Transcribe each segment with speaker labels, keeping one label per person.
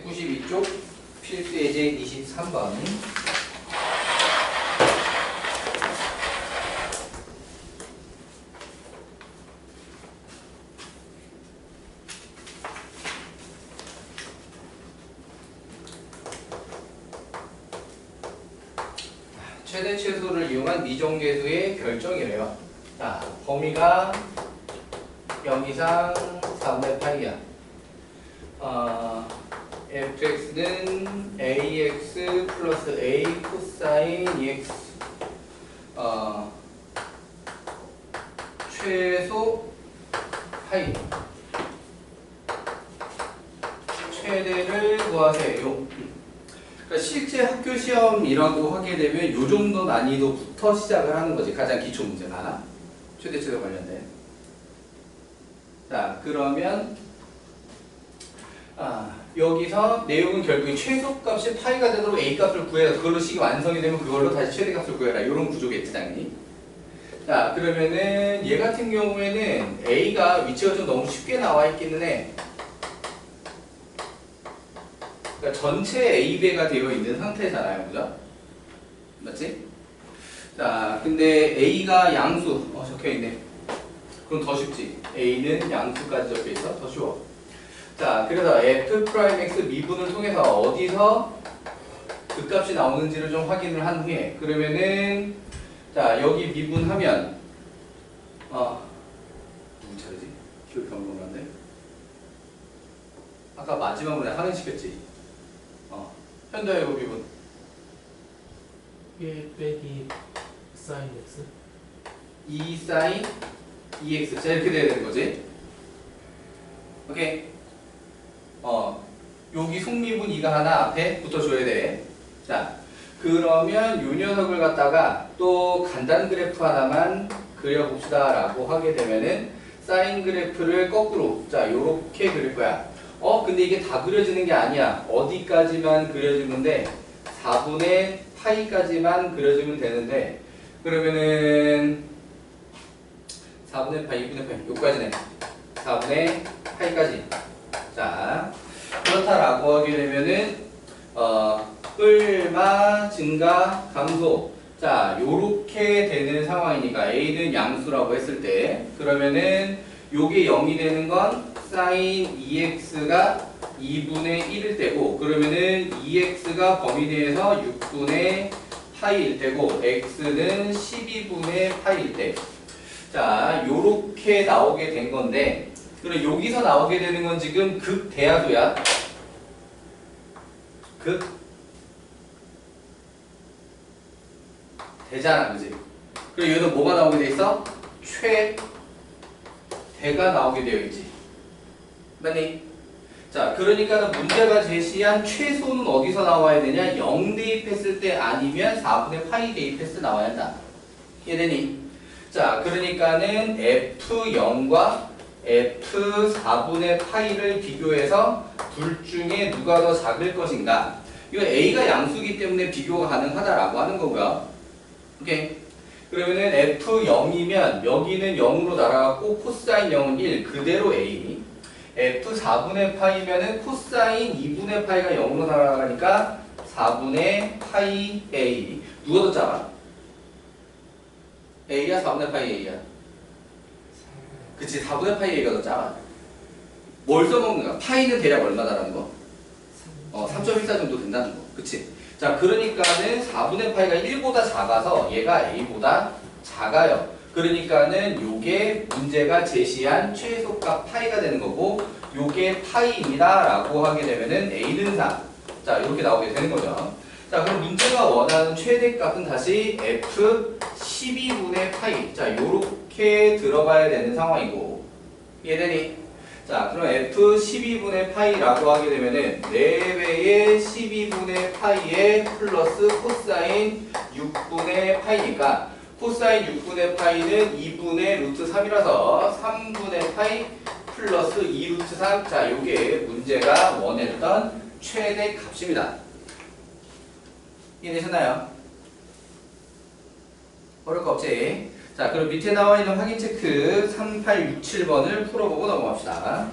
Speaker 1: 192쪽 필수 예제 23번. 최대 최소를 이용한 미정계수의 결정이래요. 자, 범위가 0 이상 4분의 파이야. fx는 ax 플러스 a 코사인 EX. 최소 파이. 최대를 구하세요. 그러니까 실제 학교 시험이라고 하게 되면 요 정도 난이도부터 시작을 하는 거지. 가장 기초 문제가. 최대 최소 관련된. 자, 그러면 여기서 내용은 결국에 최소값이 파이가 되도록 A값을 구해라. 그걸로 식이 완성이 되면 그걸로 다시 최대값을 구해라. 이런 구조겠지, 당연히. 자, 그러면은 얘 같은 경우에는 A가 위치가 좀 너무 쉽게 나와 있기는 해. 그러니까 전체 A배가 되어 있는 상태잖아요. 그죠? 맞지? 자, 근데 A가 양수. 적혀있네. 그럼 더 쉽지. A는 양수까지 적혀있어. 더 쉬워. 자, 그래서 f'x 미분을 통해서 어디서 그 값이 나오는지를 좀 확인을 한 후에 그러면은 자, 여기 미분하면 누구 차례지? 기억이 감동한데? 아까 마지막으로 내가 확인시켰지? 현도의 미분
Speaker 2: 1 빼기 사인 x
Speaker 1: 2 사인 2x. 자, 이렇게 돼야 되는 거지? 오케이. 여기 속미분 2가 하나 앞에 붙어줘야 돼. 자, 그러면 요 녀석을 갖다가 또 간단 그래프 하나만 그려봅시다 라고 하게 되면은 사인 그래프를 거꾸로 자, 요렇게 그릴 거야. 근데 이게 다 그려지는 게 아니야. 어디까지만 그려주면 돼? 4분의 파이까지만 그려주면 되는데 그러면은 4분의 파이, 2분의 파이 요까지네. 4분의 파이까지. 자, 그렇다라고 하게 되면은 뿔마 증가 감소. 자, 요렇게 되는 상황이니까 A는 양수라고 했을 때 그러면은 요게 0이 되는 건 사인 2x가 2분의 1일 때고 그러면은 2x가 범위 내에서 6분의 파이일 때고 x는 12분의 파이일 때. 자, 요렇게 나오게 된 건데 그럼 여기서 나오게 되는 건 지금 극대하도야. 대잖아, 그지? 그리고 여기서 뭐가 나오게 돼 있어? 최대가 나오게 되어 있지. 맞니? 자, 그러니까 문제가 제시한 최소는 어디서 나와야 되냐? 0 대입했을 때 아니면 4분의 파이 대입했을 때 나와야 한다. 이해되니? 자, 그러니까는 F0과 F4분의 파이를 비교해서 둘 중에 누가 더 작을 것인가? 이거 A가 양수기 때문에 비교가 가능하다라고 하는 거고요. 오케이? 그러면은 F0이면 여기는 0으로 날아갔고 코사인 0은 1 그대로 A. F4분의 파이면은 코사인 2분의 파이가 0으로 날아가니까 4분의 파이 A. 누가 더 작아? A야 4분의 파이 A야? 그치, 4분의 파이 A가 더 작아. 뭘 써먹는가? 파이는 대략 얼마다라는 거? 3.14 정도 된다는 거. 그치? 자, 그러니까는 4분의 파이가 1보다 작아서 얘가 A보다 작아요. 그러니까는 요게 문제가 제시한 최소값 파이가 되는 거고 요게 파이입니다 라고 하게 되면은 A는 4. 자, 이렇게 나오게 되는 거죠. 자, 그럼 문제가 원하는 최대값은 다시 F12분의 파이. 자, 요렇게 들어가야 되는 상황이고. 이해되니? 자, 그럼 F12분의 파이라고 하게 되면은 4배의 12분의 파이에 플러스 코사인 6분의 파이니까 코사인 6분의 파이는 2분의 루트 3이라서 3분의 파이 플러스 2 루트 3. 자, 요게 문제가 원했던 최대 값입니다. 이해되셨나요? 어려울 거 없지? 자, 그럼 밑에 나와 있는 확인 체크 3867번을 풀어보고 넘어갑시다.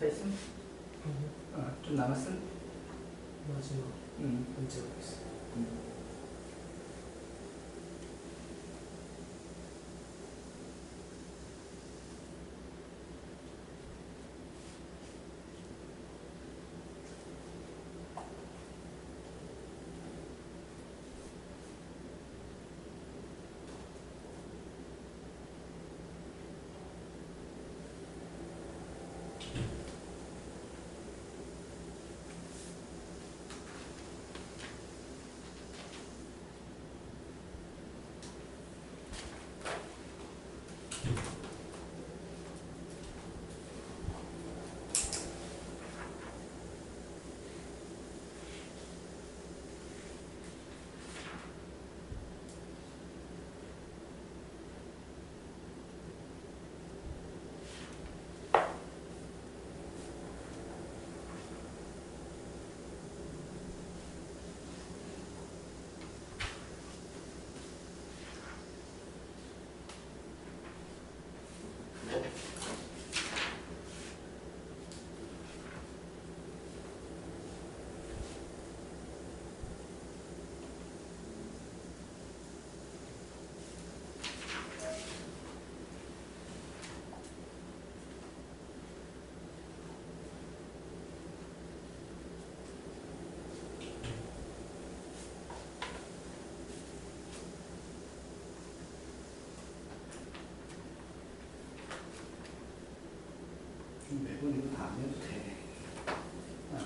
Speaker 1: 다 했음? 좀 남았음?
Speaker 2: 마지막 문제가 있어.
Speaker 1: 매번 이거 다 안 해도 돼.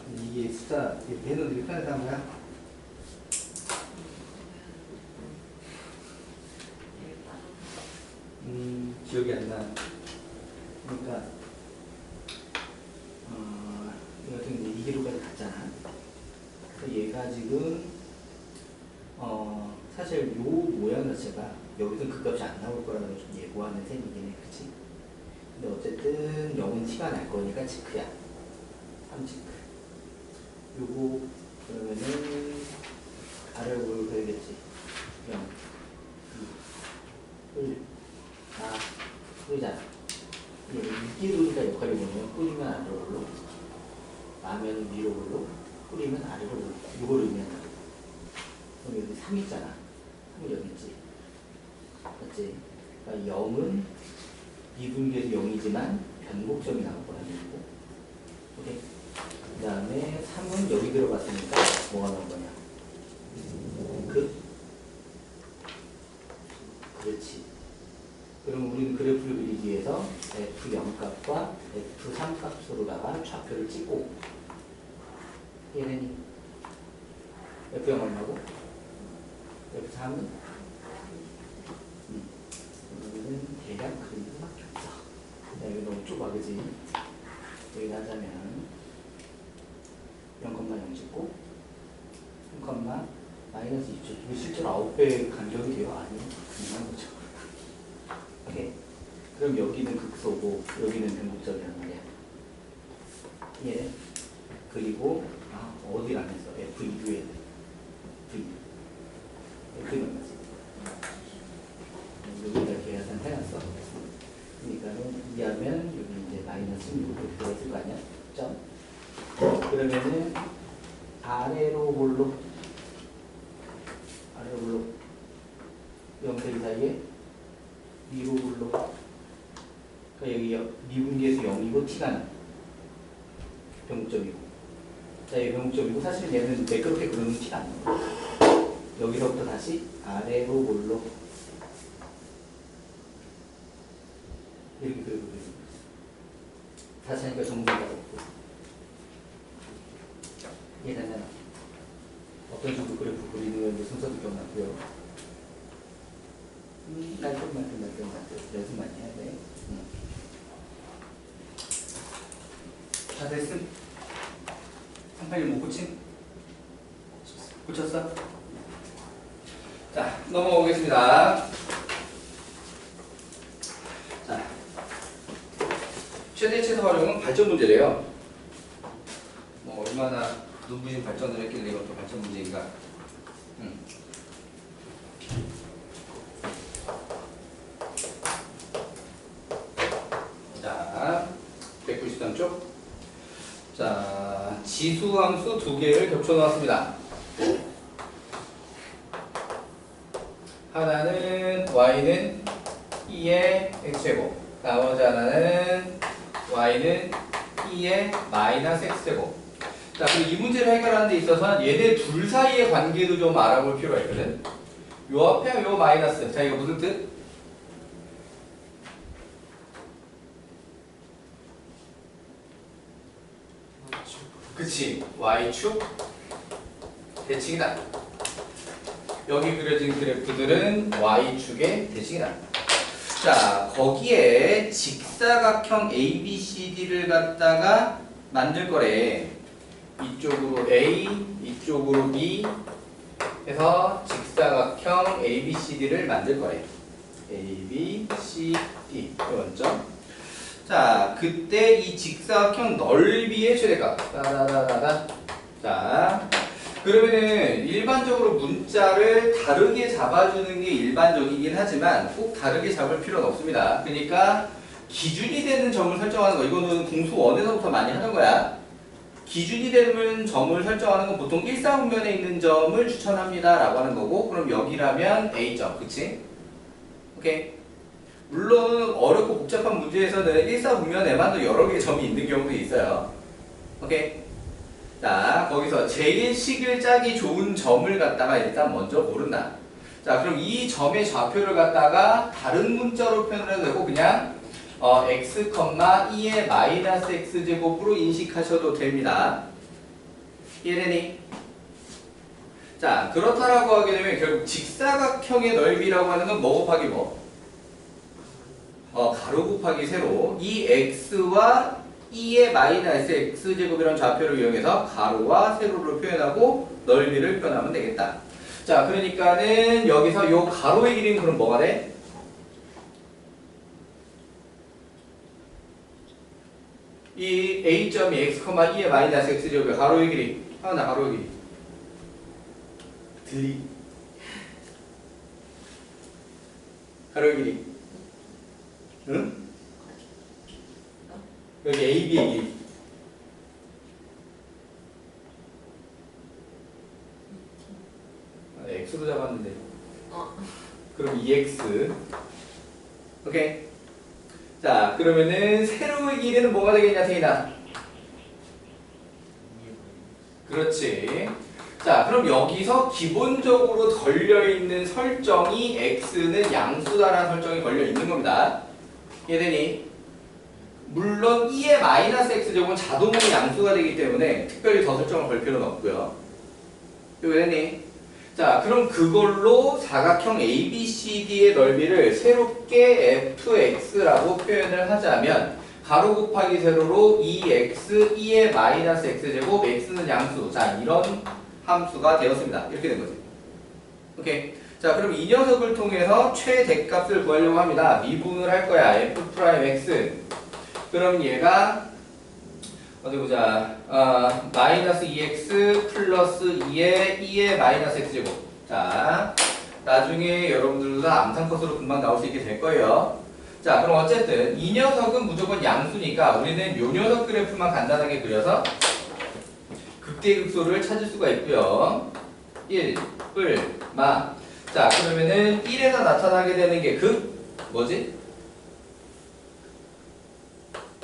Speaker 1: 근데 이게 숫자 이렇게 해놓는 게 편하다는 거야? 기억이 안 나. 그러니까 이 같은 경우 2기로까지 갔잖아. 그래서 얘가 지금 사실 요 모양 자체가 여기서 그 값이 안 나올 거라는 걸 좀 예고하는 셈이긴 해, 그치? 근데 어쨌든 0은 티가 날 거니까 체크야. 3체크. 요거 그러면은 아래로 올려야겠지. 0, 2, 1, 4, 뿌리잖아. 위기로니까 역할이 뭐냐면 뿌리면 아래로 올라, 라면 위로 올라, 뿌리면 아래로 올라. 요거를 의미한다. 그럼 여기 3 있잖아. 3은 여기 있지. 맞지? 그러니까 0은 미분계에서 0이지만 변곡점이 나올 거라는 거고. 오케이? 그 다음에 3은 여기 들어갔으니까 뭐가 나온 거냐? 그렇지. 그럼 우리는 그래프를 그리기 위해서 F0 값과 F3 값으로다가 좌표를 찍고, 얘는 F0 얼마고? F3은? 그러면은 대략 그리는 수밖에 없어. 야, 이거 너무 좁아, 그지? 여기 하자면 0,0 찍고 3, 마이너스 2초. 이게 실제로 9배 간격이 돼요? 아니요. 그냥 거죠. 오케이. 그럼 여기는 극소고 여기는 변곡점이란 말이야. 예. 그리고 어디를 안 했어? F2에 V. F2는 얼마지? 여기다 계산 해놨어. 그러니까는 이하면 여기 이제 마이너스 6 들어있을 거 아니야? 점. 그러면은 아래로 볼록 0대 사이에 위로 볼록, 그러니까 여기 미분계에서 0이고 t가 나. 변곡점이고. 자, 얘 변곡점이고 사실 얘는 매끄럽게 그러면 t가 안 나. 여기서부터 다시 아래로 볼록 이렇게 그리고 다시 하니까 정보가 없고. 이해됐나요? 어떤 식으로 그래프 그리는 건지 순서도 기억나고요. 날끔날끔 연습 많이 해야 돼. 다 됐음? 381 못 고침? 고쳤어? 자, 넘어가 보겠습니다. 자, 최대 최소 활용은 발전 문제래요. 뭐 얼마나 눈부신 발전을 했길래 이것도 발전 문제인가? 자, 193쪽. 자, 지수함수 두 개를 겹쳐 놓았습니다. 하나는 y는 2의 x제곱, 나머지 하나는 y는 2의 마이너스 x제곱. 자, 그리고 이 문제를 해결하는 데 있어서 얘네 둘 사이의 관계도 좀 알아볼 필요가 있거든. 요 앞에 요 마이너스. 자, 이거 무슨 뜻? 그치, y축 대칭이다. 여기 그려진 그래프들은 y축의 대칭이다. 자, 거기에 직사각형 ABCD를 갖다가 만들 거래. 이쪽으로 A, 이쪽으로 B 해서 직사각형 ABCD를 만들 거래. ABCD 원점. 자, 그때 이 직사각형 넓이의 최대값. 따다다다다. 자, 그러면은 일반적으로 문자를 다르게 잡아주는 게 일반적이긴 하지만 꼭 다르게 잡을 필요는 없습니다. 그러니까 기준이 되는 점을 설정하는 거, 이거는 공수 1에서부터 많이 하는 거야. 기준이 되는 점을 설정하는 건 보통 일사분면에 있는 점을 추천합니다 라고 하는 거고, 그럼 여기라면 A점, 그치? 오케이. 물론 어렵고 복잡한 문제에서는 일사분면에만도 여러 개의 점이 있는 경우도 있어요. 오케이. 자, 거기서 제일 식을 짜기 좋은 점을 갖다가 일단 먼저 고른다. 자, 그럼 이 점의 좌표를 갖다가 다른 문자로 표현을 해도 되고 그냥 x, 2의 마이너스 x제곱으로 인식하셔도 됩니다. 이해되니? 자, 그렇다라고 하게 되면 결국 직사각형의 넓이라고 하는 건 뭐 곱하기 뭐? 가로 곱하기 세로. 이 x와 2의 마이너스 x제곱이라는 좌표를 이용해서 가로와 세로를 표현하고 넓이를 표현하면 되겠다. 자, 그러니까는 여기서 요 가로의 길이는 그럼 뭐가 돼? 이 A점이 x, 2의 마이너스 x제곱의 가로의 길이. 하나 가로의 길이. 들리. 가로의 길이. 응? 여기 AB의 길이. X로 잡았는데. 그럼 2X. 오케이. 자, 그러면은 세로의 길이는 뭐가 되겠냐, 태인아? 그렇지. 자, 그럼 여기서 기본적으로 걸려있는 설정이 X는 양수다라는 설정이 걸려있는 겁니다. 이해되니? 물론 2의 마이너스 X제곱은 자동으로 양수가 되기 때문에 특별히 더 설정을 걸 필요는 없고요. 이해되니? 자, 그럼 그걸로 사각형 ABCD의 넓이를 새롭게 fx라고 표현을 하자면 가로 곱하기 세로로 2x, 2의 마이너스 x제곱, x는 양수. 자, 이런 함수가 되었습니다. 이렇게 된 거지. 오케이. 자, 그럼 이 녀석을 통해서 최대값을 구하려고 합니다. 미분을 할 거야. f'x. 그럼 얘가 어디 보자. 마이너스 2x 플러스 2의 마이너스 x제곱. 자, 나중에 여러분들도 다 암산컷으로 금방 나올 수 있게 될 거예요. 자, 그럼 어쨌든 이 녀석은 무조건 양수니까 우리는 요 녀석 그래프만 간단하게 그려서 극대극소를 찾을 수가 있고요. 1, 마. 자, 그러면은 1에서 나타나게 되는 게 뭐지?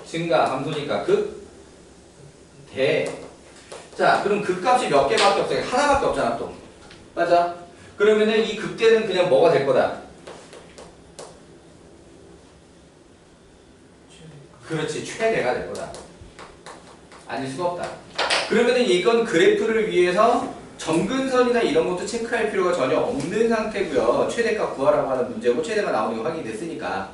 Speaker 1: 증가, 함수니까 대. 자, 그럼 극값이 몇 개밖에 없어요? 하나밖에 없잖아, 또. 맞아? 그러면은 이 극대는 그냥 뭐가 될 거다? 그렇지, 최대가 될 거다. 아닐 수가 없다. 그러면은 이건 그래프를 위해서 점근선이나 이런 것도 체크할 필요가 전혀 없는 상태고요. 최대값 구하라고 하는 문제고 최대가 나오는 게 확인이 됐으니까.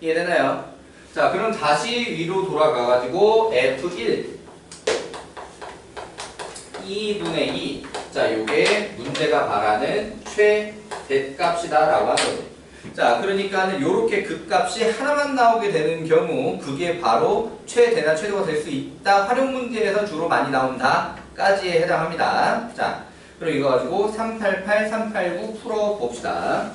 Speaker 1: 이해되나요? 자, 그럼 다시 위로 돌아가가지고 F1 2분의 2. 자, 요게 문제가 말하는 최대값이다 라고 하는 거죠. 자, 그러니까는 요렇게 극값이 하나만 나오게 되는 경우 그게 바로 최대나 최소가 될 수 있다. 활용 문제에서 주로 많이 나온다까지에 해당합니다. 자, 그럼 이거 가지고 388, 389 풀어봅시다.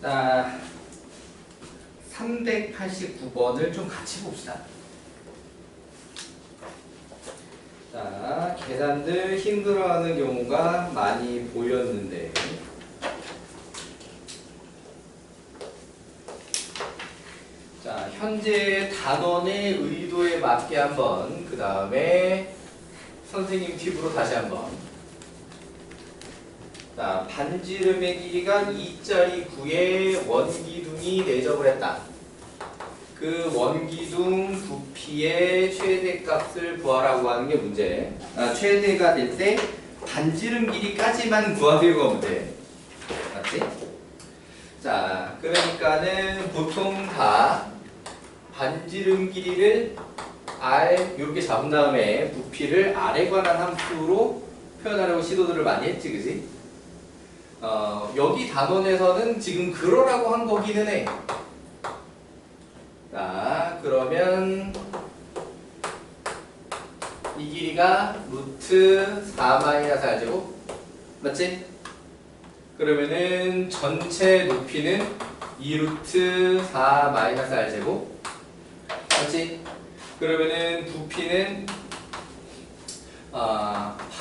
Speaker 1: 자, 389번을 좀 같이 봅시다. 자, 계산들 힘들어하는 경우가 많이 보였는데 자, 현재 단원의 의도에 맞게 한번 그 다음에 선생님 팁으로 다시 한번 자, 반지름의 길이가 2짜리 9에 원기둥이 내접을 했다. 그 원기둥 부피의 최대값을 구하라고 하는 게 문제. 최대가 될 때 반지름 길이까지만 구하세요가 문제. 맞지? 자, 그러니까는 보통 다 반지름 길이를 R 이렇게 잡은 다음에 부피를 R에 관한 함수로 표현하려고 시도들을 많이 했지, 그지? 여기 단원에서는 지금 그러라고 한 거기는 해. 자, 그러면 이 길이가 루트 4-R제곱 맞지? 그러면은 전체 높이는 2루트 4-R제곱 맞지? 그러면은 부피는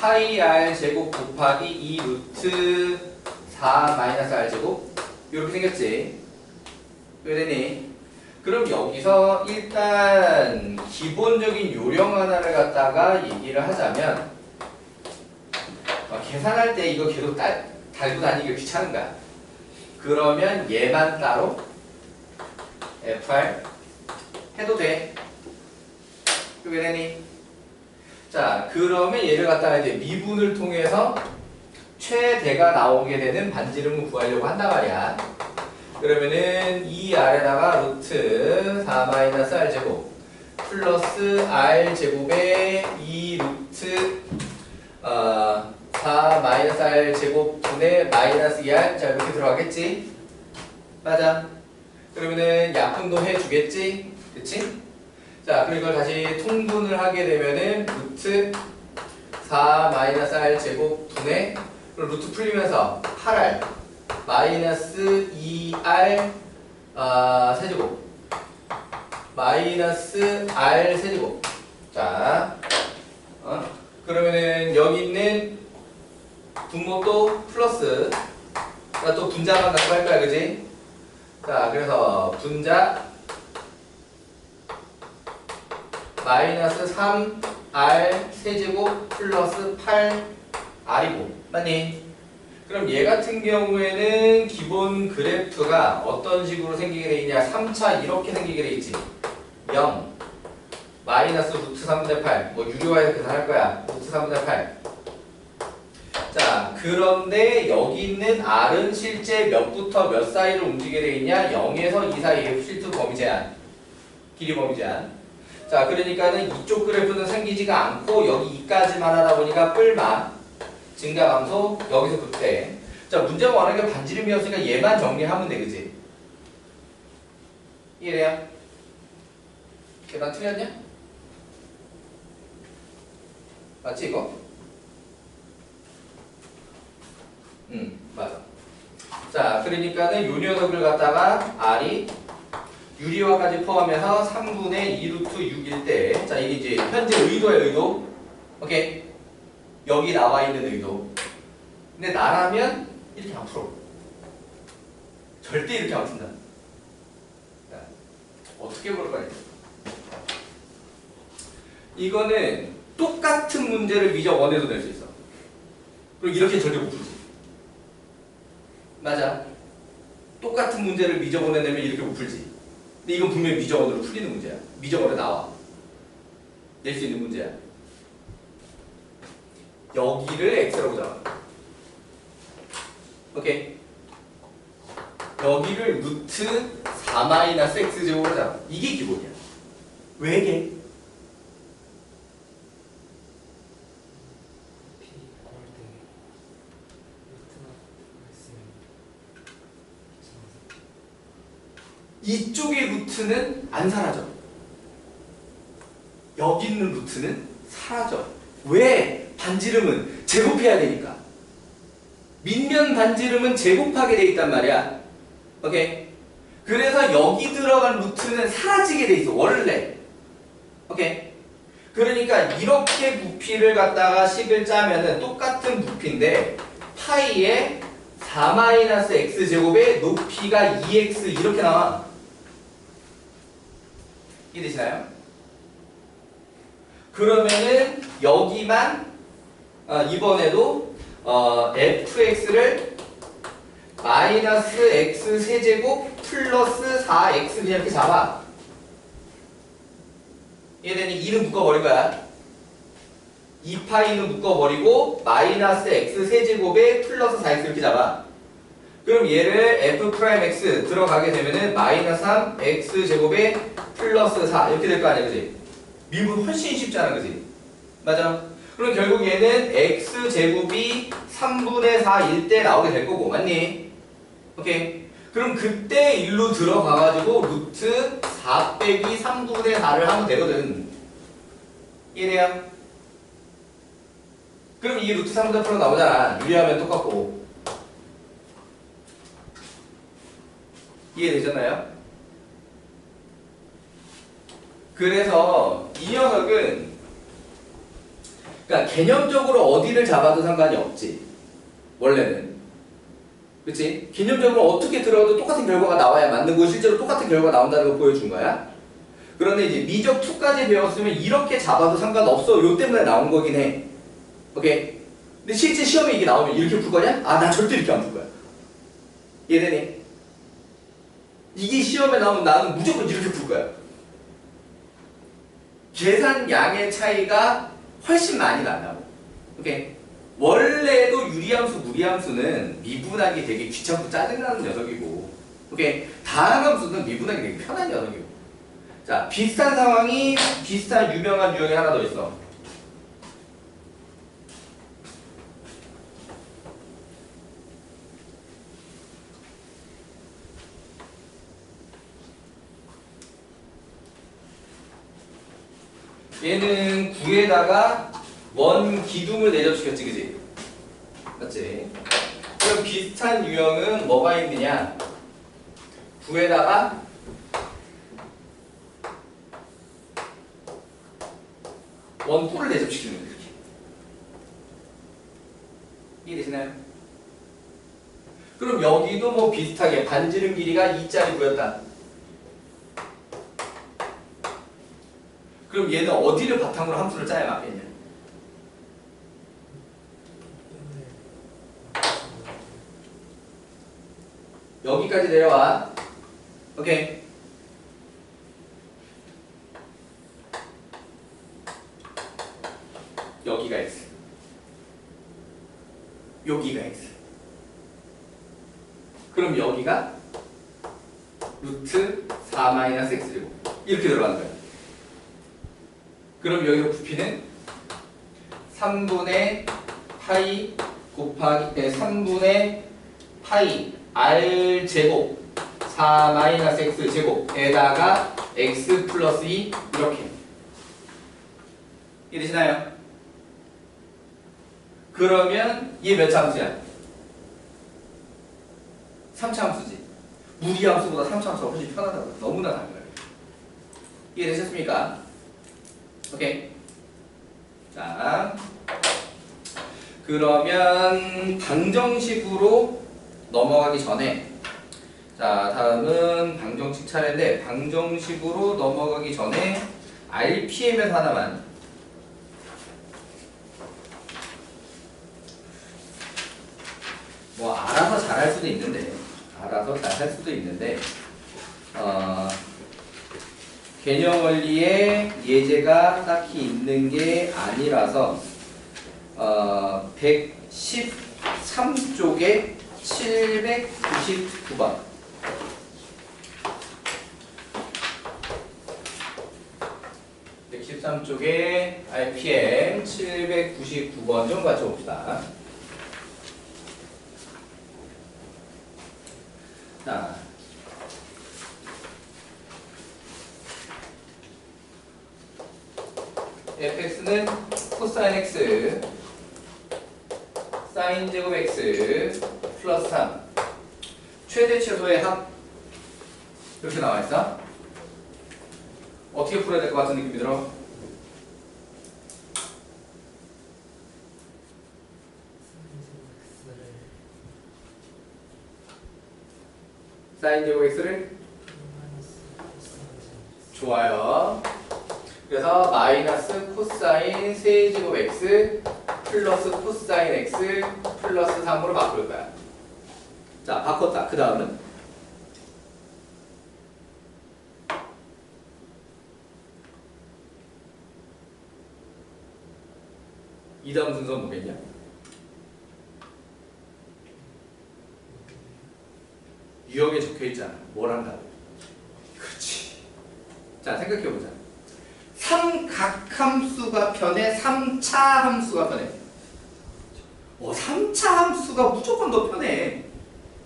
Speaker 1: 파이 R제곱 곱하기 2루트 4-R제곱 이렇게 생겼지? 왜 되니? 그럼 여기서 일단 기본적인 요령 하나를 갖다가 얘기를 하자면 계산할 때 이거 계속 달고 다니기가 귀찮은 거야. 그러면 얘만 따로 FR 해도 돼. 왜 되니? 자, 그러면 얘를 갖다가 이제 미분을 통해서 최대가 나오게 되는 반지름을 구하려고 한단 말이야. 그러면은 이 아래다가 루트 4-R제곱 플러스 R제곱에 2 루트 4-R제곱 분의 마이너스 2R 자 이렇게 들어가겠지? 맞아. 그러면은 약분도 해주겠지? 그치? 자, 그리고 이걸 다시 통분을 하게 되면은 루트 4-R제곱 분의 루트 풀리면서 8R 마이너스 2R 세제곱 마이너스 R 세제곱 자 그러면은 여기 있는 분모도 플러스 또 분자만 갖고 할 거야 그지? 자 그래서 분자 마이너스 3R 세제곱 플러스 8R이고 맞니? 그럼 얘 같은 경우에는 기본 그래프가 어떤 식으로 생기게 돼 있냐? 3차 이렇게 생기게 돼 있지. 0 마이너스 루트 3분의 8 뭐 유료화해서 계산할 거야. 루트 3분의 8 자, 그런데 여기 있는 R은 실제 몇부터 몇 사이로 움직이게 돼 있냐? 0에서 2 사이에 실수 범위 제한 길이 범위 제한 자, 그러니까는 이쪽 그래프는 생기지가 않고 여기 2까지만 하다 보니까 뿔만 증가 감소 여기서 극대. 자 문제가 원하는 게 반지름이었으니까 얘만 정리하면 돼 그지? 이해돼요? 계산 틀렸냐? 맞지 이거? 맞아. 자 그러니까는 요 녀석을 갖다가 R이 유리화까지 포함해서 3분의 2루트 6일 때 자 이게 이제 현재 의도의 의도 오케이? 여기 나와 있는 의도. 근데 나라면 이렇게 안 풀어. 절대 이렇게 안 푼다. 자, 어떻게 볼 거야? 이거는 똑같은 문제를 미적 원에도 낼 수 있어. 그리고 이렇게 절대 못 풀지. 맞아. 똑같은 문제를 미적 원에 내면 이렇게 못 풀지. 근데 이건 분명히 미적 원으로 풀리는 문제야. 미적 원에 나와. 낼 수 있는 문제야. 여기를 x라고 잡아. 오케이. 여기를 루트 4-x제곱으로 잡아. 이게 기본이야. 왜 이게? 이쪽의 루트는 안 사라져. 여기 있는 루트는 사라져. 왜? 반지름은 제곱해야 되니까. 밑면 반지름은 제곱하게 돼 있단 말이야. 오케이? 그래서 여기 들어간 루트는 사라지게 돼 있어 원래. 오케이? 그러니까 이렇게 부피를 갖다가 식을 짜면은 똑같은 부피인데 파이에 4-x 제곱의 높이가 2x 이렇게 나와. 이해되시나요? 그러면은 여기만 이번에도 fx를 마이너스 x 세제곱 플러스 4x 이렇게 잡아. 얘네는 2는 묶어버린 거야. 2파이는 묶어버리고 마이너스 x 세제곱에 플러스 4x 이렇게 잡아. 그럼 얘를 f'x 들어가게 되면은 마이너스 3x 제곱에 플러스 4 이렇게 될 거 아니야, 그지? 미분 훨씬 쉽잖아, 그지? 맞아? 그럼 결국 얘는 x 제곱이 3분의 4일 때 나오게 될 거고, 맞니? 오케이. 그럼 그때 일로 들어가가지고 루트 4 빼기 3분의 4를 하면 되거든. 이해돼요? 그럼 이 루트 3분의 4 나오잖아. 유리하면 똑같고. 이해되셨나요? 그래서 이 녀석은 그러니까 개념적으로 어디를 잡아도 상관이 없지. 원래는. 그치? 개념적으로 어떻게 들어도 똑같은 결과가 나와야 맞는 거 실제로 똑같은 결과가 나온다는 걸 보여준 거야. 그런데 이제 미적 2까지 배웠으면 이렇게 잡아도 상관없어. 요 때문에 나온 거긴 해. 오케이? 근데 실제 시험에 이게 나오면 이렇게 풀 거냐? 아, 나 절대 이렇게 안 풀 거야. 이해되니? 이게 시험에 나오면 나는 무조건 이렇게 풀 거야. 계산량의 차이가 훨씬 많이 난다고. 오케이? 원래도 유리함수, 무리함수는 미분하기 되게 귀찮고 짜증나는 녀석이고, 오케이? 다항함수는 미분하기 되게 편한 녀석이고. 자, 비슷한 상황이, 비슷한 유명한 유형이 하나 더 있어. 얘는 9에다가 원 기둥을 내접시켰지, 그지? 맞지? 그럼 비슷한 유형은 뭐가 있느냐? 9에다가 원뿔을 내접시키는 거예요. 이렇게. 이해되시나요? 그럼 여기도 뭐 비슷하게 반지름 길이가 2짜리 구였다. 그럼 얘는 어디를 바탕으로 함수를 짜야 맞겠냐? 여기까지 내려와. 오케이. 여기가 x. 여기가 x. 그럼 여기가 루트 4-x제곱. 이렇게 들어가는 거야. 그럼 여기 부피는 3분의 파이 곱하기 3분의 파이 r 제곱 4-x 제곱에다가 x 플러스 2 이렇게. 이해되시나요? 그러면 얘 몇 차 함수야? 3차 함수지. 무리함수보다 3차 함수가 훨씬 편하다고. 너무나 다른 거예요. 이해되셨습니까? 오케이. 자, 그러면 방정식으로 넘어가기 전에, 자, 다음은 방정식 차례인데, 방정식으로 넘어가기 전에 RPM에서 하나만. 뭐 알아서 잘할 수도 있는데, 개념 원리에 예제가 딱히 있는 게 아니라서 113쪽에 799번 113쪽에 RPM 799번 좀 같이 봅시다. 자, fx는 코사인 x 사인 제곱 x 플러스 3 최대 최소의 합 이렇게 나와 있어. 어떻게 풀어야 될 것 같은 느낌이 들어? 사인 제곱 x를 좋아요. 그래서 마이너스 코사인 세제곱 x 플러스 코사인 x 플러스 3으로 바꿀 거야. 자, 바꿨다. 그 다음은 이 다음 순서는 뭐겠냐? 유형에 적혀 있잖아. 뭘 한다고. 그렇지. 자, 생각해보자. 삼각함수가 편해? 3차 함수가 편해? 3차 함수가 무조건 더 편해.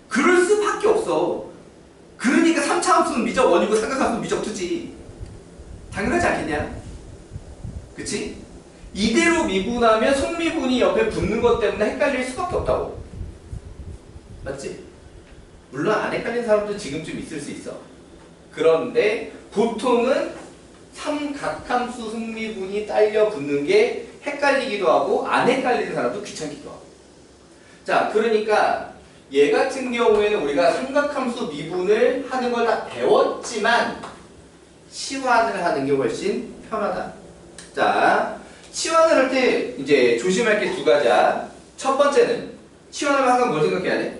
Speaker 1: 그럴 수밖에 없어. 그러니까 3차 함수는 미적 1이고 삼각함수는 미적 2지. 당연하지 않겠냐? 그치? 이대로 미분하면 속미분이 옆에 붙는 것 때문에 헷갈릴 수밖에 없다고. 맞지? 물론 안 헷갈린 사람도 지금쯤 있을 수 있어. 그런데 보통은 삼각함수 속미분이 딸려 붙는 게 헷갈리기도 하고 안 헷갈리는 사람도 귀찮기도 하고. 자, 그러니까 얘 같은 경우에는 우리가 삼각함수 미분을 하는 걸 다 배웠지만 치환을 하는 게 훨씬 편하다. 자, 치환을 할 때 이제 조심할 게 두 가지야. 첫 번째는 치환을 항상 뭘 생각해야 돼?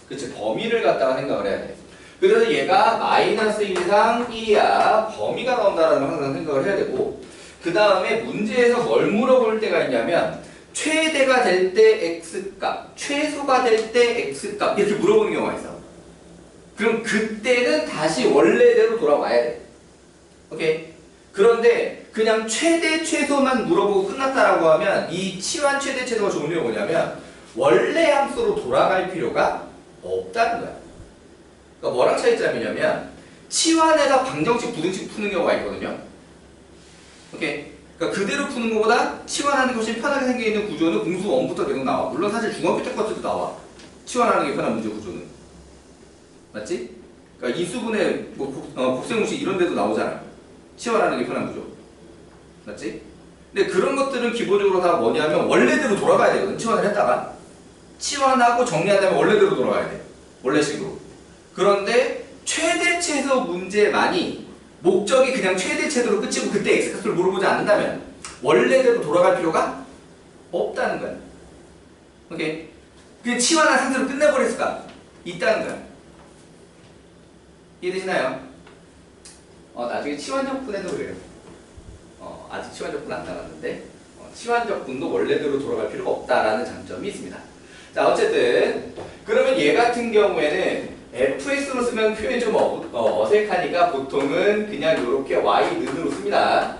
Speaker 1: 그치, 범위를 갖다가 생각을 해야 돼. 그래서 얘가 마이너스 1 이상 1이야. 범위가 나온다라는 걸 항상 생각을 해야 되고, 그 다음에 문제에서 뭘 물어볼 때가 있냐면 최대가 될 때 x값, 최소가 될 때 x값 이렇게 물어보는 경우가 있어. 그럼 그때는 다시 원래대로 돌아와야 돼. 오케이? 그런데 그냥 최대 최소만 물어보고 끝났다라고 하면 이 치환 최대 최소가 좋은 게 뭐냐면 원래 함수로 돌아갈 필요가 없다는 거야. 그러니까 뭐랑 차이점이냐면 치환에서 방정식, 부등식 푸는 경우가 있거든요. 오케이? 그러니까 그대로 푸는 것보다 치환하는 것이 편하게 생겨있는 구조는 공수 1부터 계속 나와. 물론 사실 중학교 때까지도 나와. 치환하는 게 편한 문제 구조는. 맞지? 그러니까 이수분해 복생공식 이런 데도 나오잖아. 치환하는 게 편한 구조. 맞지? 근데 그런 것들은 기본적으로 다 뭐냐면 원래대로 돌아가야 되거든. 치환을 했다가 치환하고 정리한 다음에 원래대로 돌아가야 돼. 원래식으로. 그런데 최대 최소 문제만이 목적이 그냥 최대 최소로 끝이고 그때 x값을 물어보지 않는다면 원래대로 돌아갈 필요가 없다는 거야. 오케이? 그냥 치환한 상태로 끝내버릴 수가 있다는 거야. 이해되시나요? 나중에 치환적분해도 그래요. 아직 치환적분 안 나갔는데 치환적분도 원래대로 돌아갈 필요가 없다라는 장점이 있습니다. 자, 어쨌든 그러면 얘 같은 경우에는 fx로 쓰면 표현이 좀 어색하니까 보통은 그냥 이렇게 y는으로 씁니다.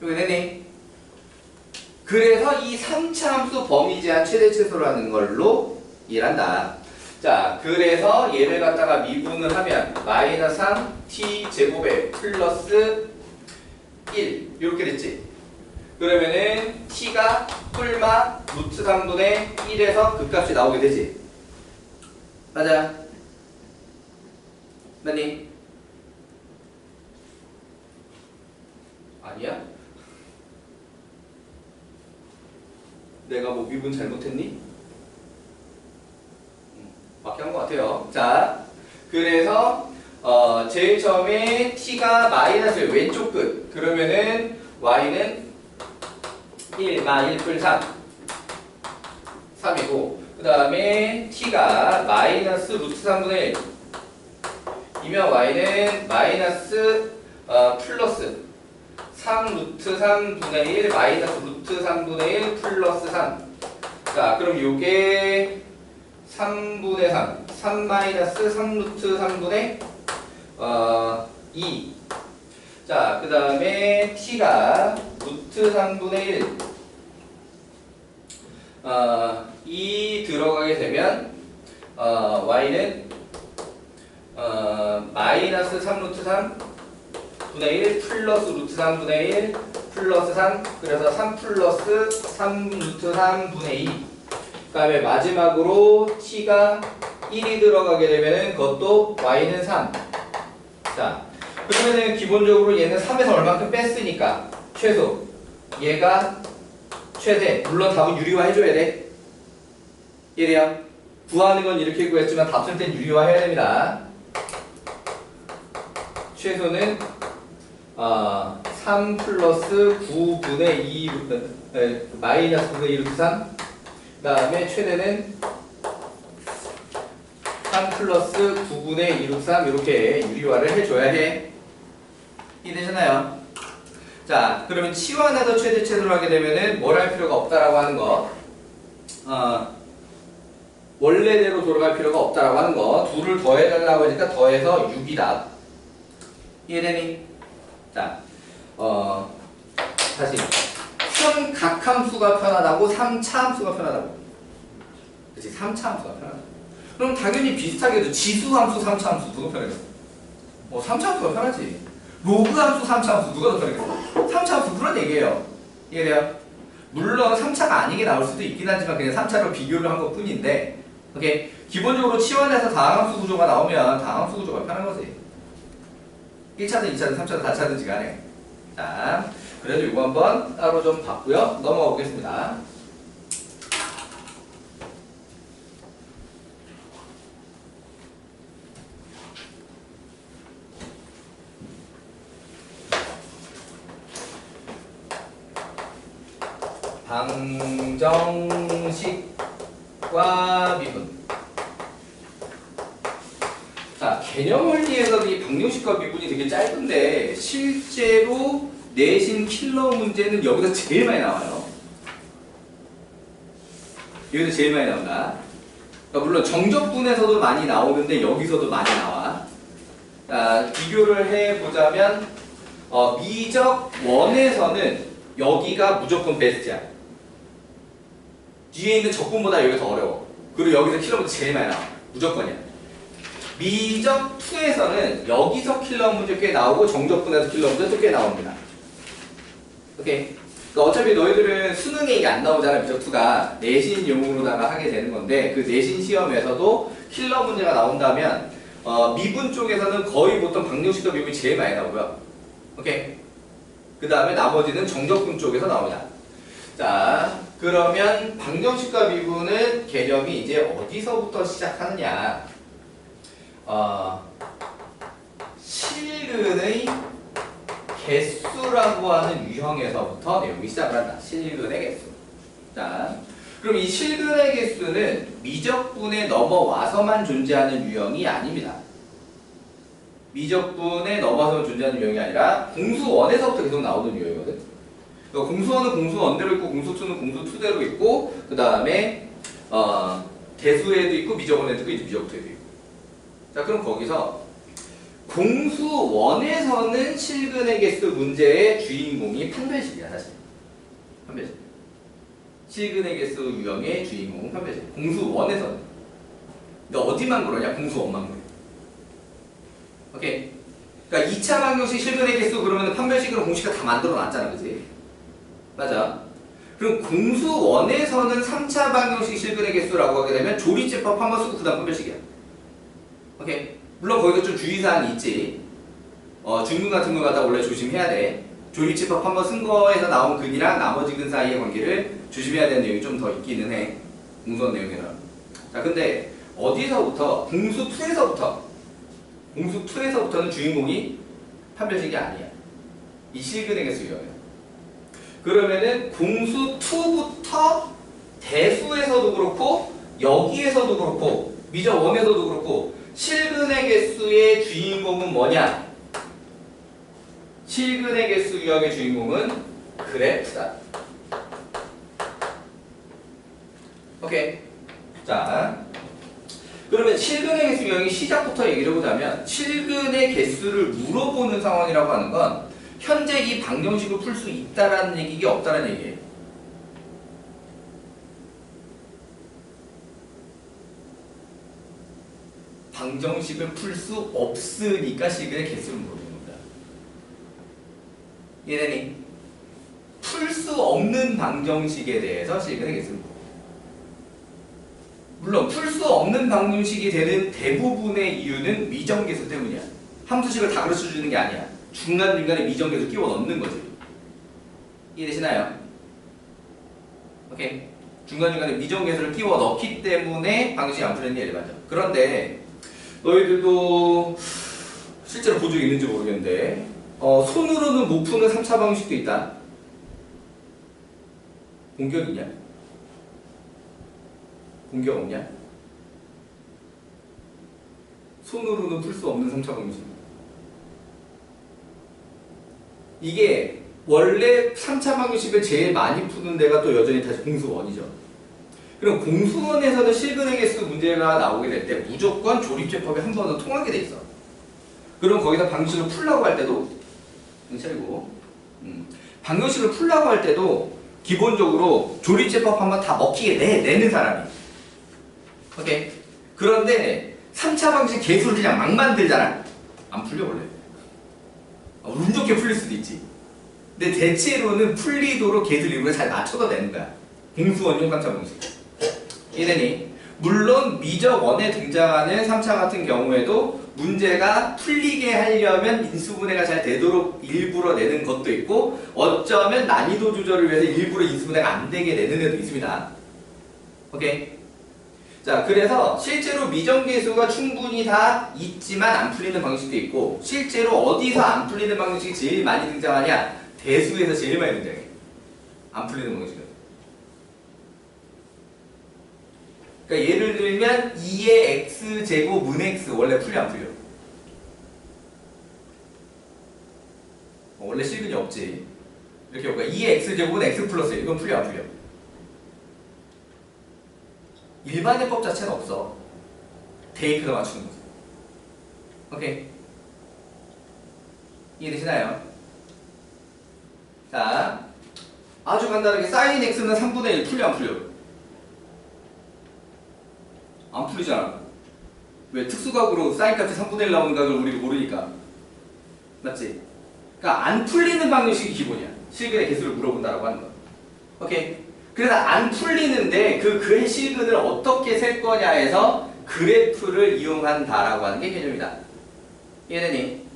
Speaker 1: 여기 되니? 그래서 이 3차 함수 범위 제한 최대 최소라는 걸로 일한다. 자, 그래서 얘를 갖다가 미분을 하면 마이너스 3 t 제곱에 플러스 1 이렇게 됐지. 그러면은 t가 뿔마 루트 3분의 1에서 그 값이 나오게 되지. 맞아? 맞니? 아니야? 내가 뭐 미분 잘못했니? 맞게 한 것 같아요. 자, 그래서 제일 처음에 t가 마이너스 왼쪽 끝. 그러면은 y는 1 마 1 풀 3 3이고 그 다음에 t가 마이너스 루트 3분의 1 이면 y는 마이너스 플러스 3 루트 3분의 1 마이너스 루트 3분의 1 플러스 3. 자, 그럼 요게 3분의 3 3 마이너스 3 루트 3분의 2. 자, 그 다음에 t가 루트 3분의 1 2 들어가게 되면 y는 마이너스 3 루트 3 분의 1 플러스 루트 3 분의 1 플러스 3 그래서 3 플러스 3 루트 3 분의 2 그 다음에 마지막으로 t가 1이 들어가게 되면은 그것도 y는 3. 자, 그러면은 기본적으로 얘는 3에서 얼만큼 뺐으니까 최소 얘가 최대. 물론 답은 유리화 해줘야 돼. 이해돼요? 구하는 건 이렇게 구했지만 답 쓸 땐 유리화 해야 됩니다. 최소는 3 플러스 9분의 2 마이너스 9분의 2 루트 3. 그 다음에 최대는 3 플러스 9분의 2 루트 3 이렇게 유리화를 해줘야 해. 이해되셨나요? 자, 그러면 치환해서 최대체로 하게 되면은 뭘 할 필요가 없다라고 하는 거. 원래대로 돌아갈 필요가 없다라고 하는 거. 둘을 더해달라고 하니까 더해서 6이다. 이해되니? 자, 다시. 3각함수가 편하다고 3차함수가 편하다고. 그치, 3차함수가 편하다. 그럼 당연히 비슷하게도 지수함수 3차함수 누가 편하겠어? 3차함수가 편하지. 로그함수 3차함수 누가 더 편하겠어? 3차함수 그런 얘기예요. 이해돼요? 물론 3차가 아니게 나올 수도 있긴 하지만 그냥 3차로 비교를 한 것 뿐인데, 오케이? 기본적으로 치환해서 다항함수 구조가 나오면 다항함수 구조가 편한 거지. 1차든 2차든 3차든 4차든지 간에. 자, 그래도 이거 한번 따로 좀 봤고요. 넘어가 보겠습니다. 방정식과 미분. 자, 개념 원리에서 이 방정식과 미분이 되게 짧은데 실제로 내신 킬러 문제는 여기서 제일 많이 나와요. 여기서 제일 많이 나온다. 그러니까 물론 정적분에서도 많이 나오는데 여기서도 많이 나와. 자, 비교를 해보자면 미적 원에서는 여기가 무조건 베스트야. 뒤에 있는 적분보다 여기가 더 어려워. 그리고 여기서 킬러 문제 제일 많이 나와. 무조건이야. 미적 2에서는 여기서 킬러 문제 꽤 나오고 정적분에서 킬러 문제도 꽤 나옵니다. 오케이. 그러니까 어차피 너희들은 수능에 이게 안 나오잖아. 미적 2가 내신용으로다가 하게 되는 건데 그 내신 시험에서도 킬러 문제가 나온다면 미분 쪽에서는 거의 보통 방정식과 미분이 제일 많이 나오고요. 오케이. 그 다음에 나머지는 정적분 쪽에서 나옵니다. 자, 그러면 방정식과 미분은 개념이 이제 어디서부터 시작하느냐? 실근의 개수라고 하는 유형에서부터 내용이 시작을 한다. 실근의 개수. 자, 그럼 이 실근의 개수는 미적분에 넘어와서만 존재하는 유형이 아닙니다. 미적분에 넘어와서만 존재하는 유형이 아니라 공수1에서부터 계속 나오는 유형이거든. 그러니까 공수1은 공수1대로 있고 공수2는 공수2대로 있고 그 다음에 대수에도 있고 미적원에도 있고 미적수에도 있고. 자, 그럼 거기서 공수1에서는 실근의 개수 문제의 주인공이 판별식이야. 사실 판별식. 실근의 개수 유형의 주인공은 판별식. 공수1에서는. 근데 어디만 그러냐? 공수1만 그래. 오케이. 그러니까 2차 방정식 실근의 개수 그러면 판별식으로 공식을 다 만들어 놨잖아. 그치? 맞아. 그럼 공수1에서는 3차 방정식 실근의 개수라고 하게 되면 조리제법 한번 쓰고 그 다음 판별식이야. 오케이. 물론 거기도 좀 주의사항이 있지. 중근 같은 거 갖다 원래 조심해야 돼. 조리제법 한번 쓴 거에서 나온 근이랑 나머지 근 사이의 관계를 조심해야 되는 내용이 좀 더 있기는 해. 공수원 내용에는. 자, 근데 어디서부터? 공수2에서부터는 주인공이 판별식이 아니야. 이 실근의 개수 유형이야. 그러면은 공수2부터 대수에서도 그렇고 여기에서도 그렇고 미적1에서도 그렇고 실근의 개수의 주인공은 뭐냐? 실근의 개수 유형의 주인공은 그래프다. 오케이. 자, 그러면 실근의 개수 유형이 시작부터 얘기를 해보자면 실근의 개수를 물어보는 상황이라고 하는 건 현재 이 방정식을 풀 수 있다라는 얘기가 없다라는 얘기예요. 방정식을 풀 수 없으니까 실근의 개수를 물어보는 겁니다. 이해되니? 풀 수 없는 방정식에 대해서 실근의 개수를 물어보는 겁니다. 물론 풀 수 없는 방정식이 되는 대부분의 이유는 미정계수 때문이야. 함수식을 다 가르쳐 주는 게 아니야. 중간중간에 미정계수 끼워 넣는 거지. 이해되시나요? 오케이. 중간중간에 미정계수를 끼워 넣기 때문에 방정식이 안 풀리는 게 일반적. 그런데 너희들도 실제로 본 적 있는지 모르겠는데 손으로는 못 푸는 3차 방정식도 있다. 공격 있냐? 공격 없냐? 손으로는 풀 수 없는 3차 방정식. 이게 원래 3차 방정식을 제일 많이 푸는 데가 또 여전히 다시 공수원이죠. 그럼 공수원에서는 실근의 개수 문제가 나오게 될 때 무조건 조립제법이 한 번은 통하게 돼 있어. 그럼 거기서 방정식을 풀라고 할 때도 차리고 방정식을 풀라고 할 때도 기본적으로 조립제법 한번 다 먹히게 내는 사람이. 오케이. 그런데 3차 방식 개수를 그냥 막 만들잖아. 안 풀려 원래. 운 좋게 풀릴 수도 있지. 근데 대체로는 풀리도록 개수 일부러 잘 맞춰서 내는 거야. 공수원용 3차 방식. 이해되니? 물론 미적 원에 등장하는 3차 같은 경우에도 문제가 풀리게 하려면 인수분해가 잘 되도록 일부러 내는 것도 있고 어쩌면 난이도 조절을 위해서 일부러 인수분해가 안 되게 내는 애도 있습니다. 오케이? 자, 그래서 실제로 미정계수가 충분히 다 있지만 안 풀리는 방식도 있고 실제로 어디서 안 풀리는 방식이 제일 많이 등장하냐? 대수에서 제일 많이 등장해. 안 풀리는 방식은. 그러니까 예를 들면 2의 x제곱 문 x 원래 풀려 안 풀려? 원래 실근이 없지. 이렇게 볼까? 2의 x제곱은 x 플러스 1 이건 풀려 안 풀려? 일반해법 자체는 없어. 대입해서 맞추는 거지. 오케이. 이해되시나요? 자, 아주 간단하게 sin x는 3분의 1 풀려 안 풀려? 안 풀리잖아. 왜? 특수각으로 sin 값이 3분의 1 나오는 각을 우리가 모르니까. 맞지? 그러니까 안 풀리는 방정식이 기본이야. 실근의 개수를 물어본다라고 하는 거. 오케이? 그래서 안 풀리는데 그 실근을 어떻게 셀 거냐에서 그래프를 이용한다라고 하는 게 개념이다. 이해되니?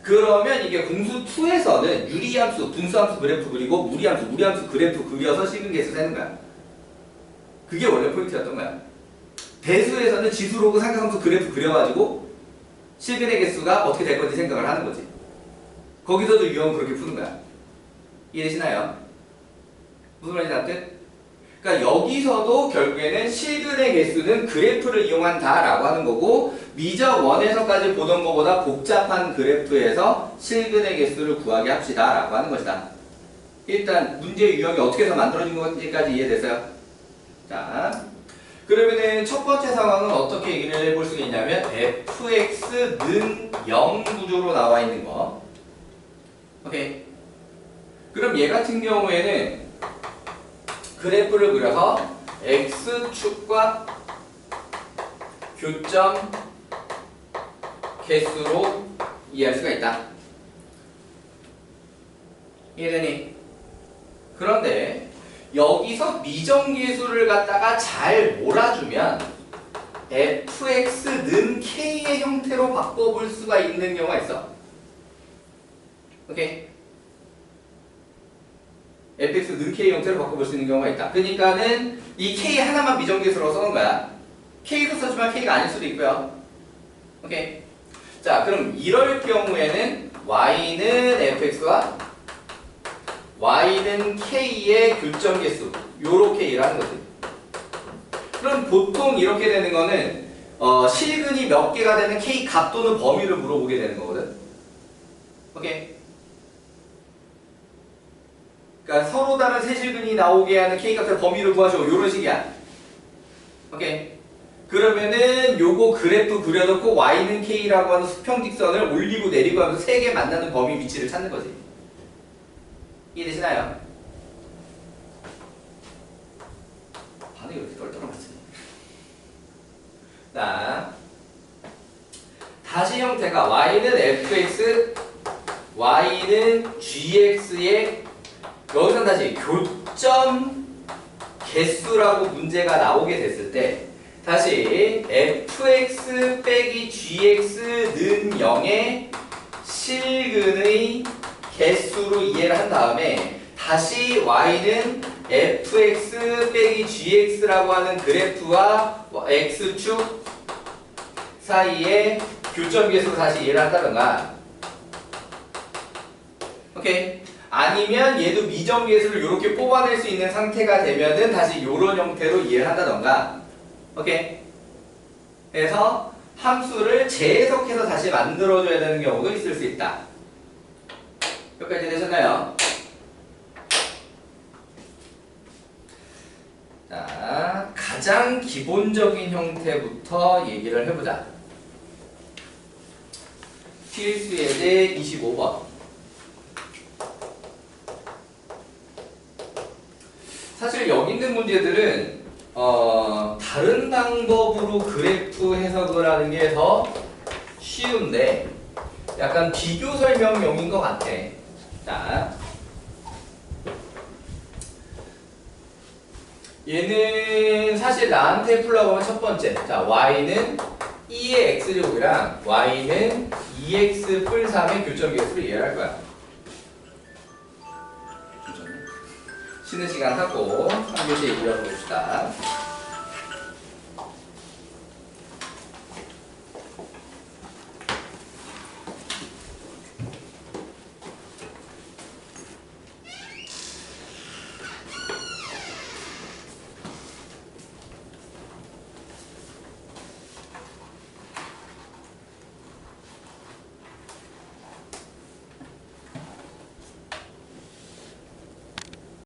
Speaker 1: 그러면 이게 공수 2에서는 유리함수, 분수함수 그래프 그리고 무리함수 그래프 그려서 실근 개수 세는 거야. 그게 원래 포인트였던 거야. 대수에서는 지수로그 삼각함수 그래프 그려가지고 실근의 개수가 어떻게 될 건지 생각을 하는 거지. 거기서도 유형 그렇게 푸는 거야. 이해되시나요? 무슨 말인지 아무튼? 그러니까 여기서도 결국에는 실근의 개수는 그래프를 이용한다라고 하는 거고 미적 원에서까지 보던 것보다 복잡한 그래프에서 실근의 개수를 구하게 합시다라고 하는 것이다. 일단 문제 유형이 어떻게 해서 만들어진 건지까지 이해됐어요? 자, 그러면은 첫 번째 상황은 어떻게 얘기를 해볼 수가 있냐면 fx는 0 구조로 나와 있는 거. 오케이. 그럼 얘 같은 경우에는 그래프를 그려서 x축과 교점 개수로 이해할 수가 있다. 이해되니? 그런데 여기서 미정계수를 갖다가 잘 몰아주면 fx는 k의 형태로 바꿔볼 수가 있는 경우가 있어. 오케이? fx는 k 형태로 바꿔볼 수 있는 경우가 있다. 그러니까는 이 k 하나만 미정계수로 써는 거야. k도 써주면 k가 아닐 수도 있고요. 오케이? 자, 그럼 이럴 경우에는 y는 fx와 y는 k의 교점계수 요렇게 일하는 거지. 그럼 보통 이렇게 되는 거는 실근이 몇 개가 되는 k 값 또는 범위를 물어보게 되는 거거든. 오케이? 그러니까 서로 다른 세 실근이 나오게 하는 k 값의 범위를 구하셔. 요런 식이야. 오케이? 그러면은 요거 그래프 그려놓고 y는 k라고 하는 수평직선을 올리고 내리고 하면서 세 개 만나는 범위 위치를 찾는 거지. 이해되시나요? 반응이 왜 이렇게 떨떠름하지? 자, 다시 형태가 y는 fx, y는 gx의 여기서 다시 교점 개수라고 문제가 나오게 됐을 때 다시 fx 빼기 gx는 0의 실근의 개수로 이해를 한 다음에 다시 y는 fx 빼기 gx라고 하는 그래프와 x축 사이에 교점 계수로 다시 이해를 한다던가. 오케이. 아니면 얘도 미점 계수를 이렇게 뽑아낼 수 있는 상태가 되면은 다시 이런 형태로 이해를 한다던가. 오케이. 그래서 함수를 재해석해서 다시 만들어줘야 되는 경우도 있을 수 있다. 여기까지 되셨나요? 자, 가장 기본적인 형태부터 얘기를 해보자. 필수예제 25번. 사실 여기 있는 문제들은 다른 방법으로 그래프 해석을 하는 게 더 쉬운데 약간 비교 설명용인 것 같아. 자, 얘는 사실 나한테 풀라고 하면 첫 번째, 자 y는 2의 x제곱이랑 y는 2x 풀 3의 교점 계수를 이해할 거야. 쉬는 시간 하고 3교시 이어서 봅시다.